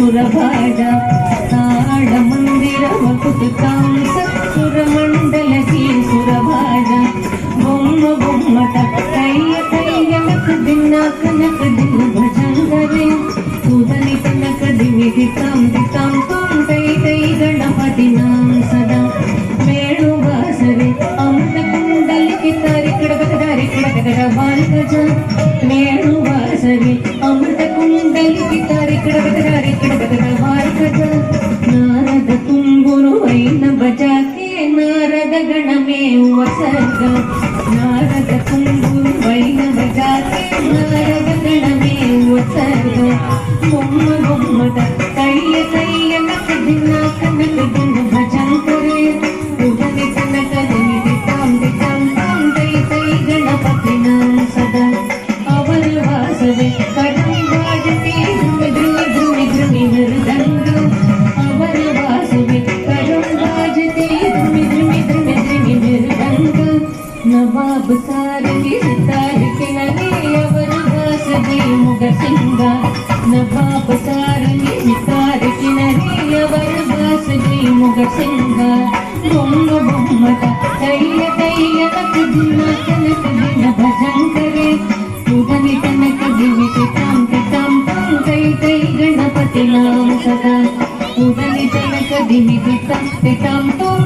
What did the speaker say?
ಸುರಭಾಜ ತಾಳ ಮಂದಿರ ವಕುತಾಂಸ ಸುರಮಂಡಲಕಿ ಸುರಭಾಜ ಬೊಮ್ಮ ಬೊಮ್ಮಟ ಕೈಯ ಕೈಯ ನಕದಿನ ಕನಕದಿನ ಭಜಂಗರೆ ಸುಧನಿ ತನಕ ದಿವಿಗೆ ತಾಂ ತಾಂ ತಾಂ ಕೈ ಕೈ ಗಣಪತಿ ನಾಂ ಸದಾ ಮೇಳು ಬಾಸರೆ ಅಮೃತ ಕುಂಡಲಿಕೆ ತಾರಿ ಕಡಗದಾರಿ ಕಡಗದ ಬಾಲ್ಕಜ ಮೇಳು ಬಾಸರೆ ಅಮೃತ ಕುಂಡಲಿಕೆ ತಾರಿ ಕಡಗದಾರಿ ಕಡಗದ ಬಾಲ್ಕಜ ನಾರದ ತುಂಬುರು ವೈನ ಬಜಾಕೆ ನಾರದ ಗಣಮೇ ವಸರ್ಗ ನಾರದ ತುಂಬುರು ವೈನ ಬಜಾಕೆ ನಾರದ ಗಣಮೇ ವಸರ್ಗ ಬೊಮ್ಮ ಬೊಮ್ಮದ ಕೈಯ ಕೈಯ ನಕದಿನ ಕನಕದಿನ ಭಜಂಕರೆ ಉದನಿ ತನಕ ದಿನಿ ತಾಂ ತಾಂ ತಾಂ ಕೈ ಕೈ ಗಣಪತಿ ನಾಂ ಸದಾ ಅವರ ವಾಸವೆ ಕಡಂ ಬಾಜತಿ ಧ್ರುವಿ ಧ್ರುವಿ ಧ್ರುವಿ ಮೃದಂಗ ಅವರ ವಾಸವೆ ಕಡಂ ಬಾಜತಿ ಧ್ರುವಿ ಧ್ರುವಿ ಧ್ರುವಿ ಧ್ರುವಿ ಮೃದಂಗ ನವಾಬ್ ಸಾರಗಿ ಸಿತಾರಿಕೆ ನಲಿ ಅವರ ವಾಸವೆ ಮುಗ ಸಿಂಗ ನವಾಬ್ ಸಾರಗಿ ಸಿತಾರಿಕೆ ನಲಿ ಅವರ ವಾಸವೆ ಮುಗ ಸಿಂಗ ಬೊಮ್ಮ ಬೊಮ್ಮಟ ಕೈಯ ಕೈಯ ನಕದಿನ ಕನಕದಿನ ಭಜಂಕರೆ ಸುಧನಿ ತನಕ ದಿವಿಗೆ ತಾಂ ತಾಂ ತಾಂ ಕೈ ಕೈ ಗಣಪತಿ ನಾಂ ಸದಾ ಸುಧನಿ ತನಕ ದಿವಿಗೆ ತಾಂ ತಾಂ ತಾಂ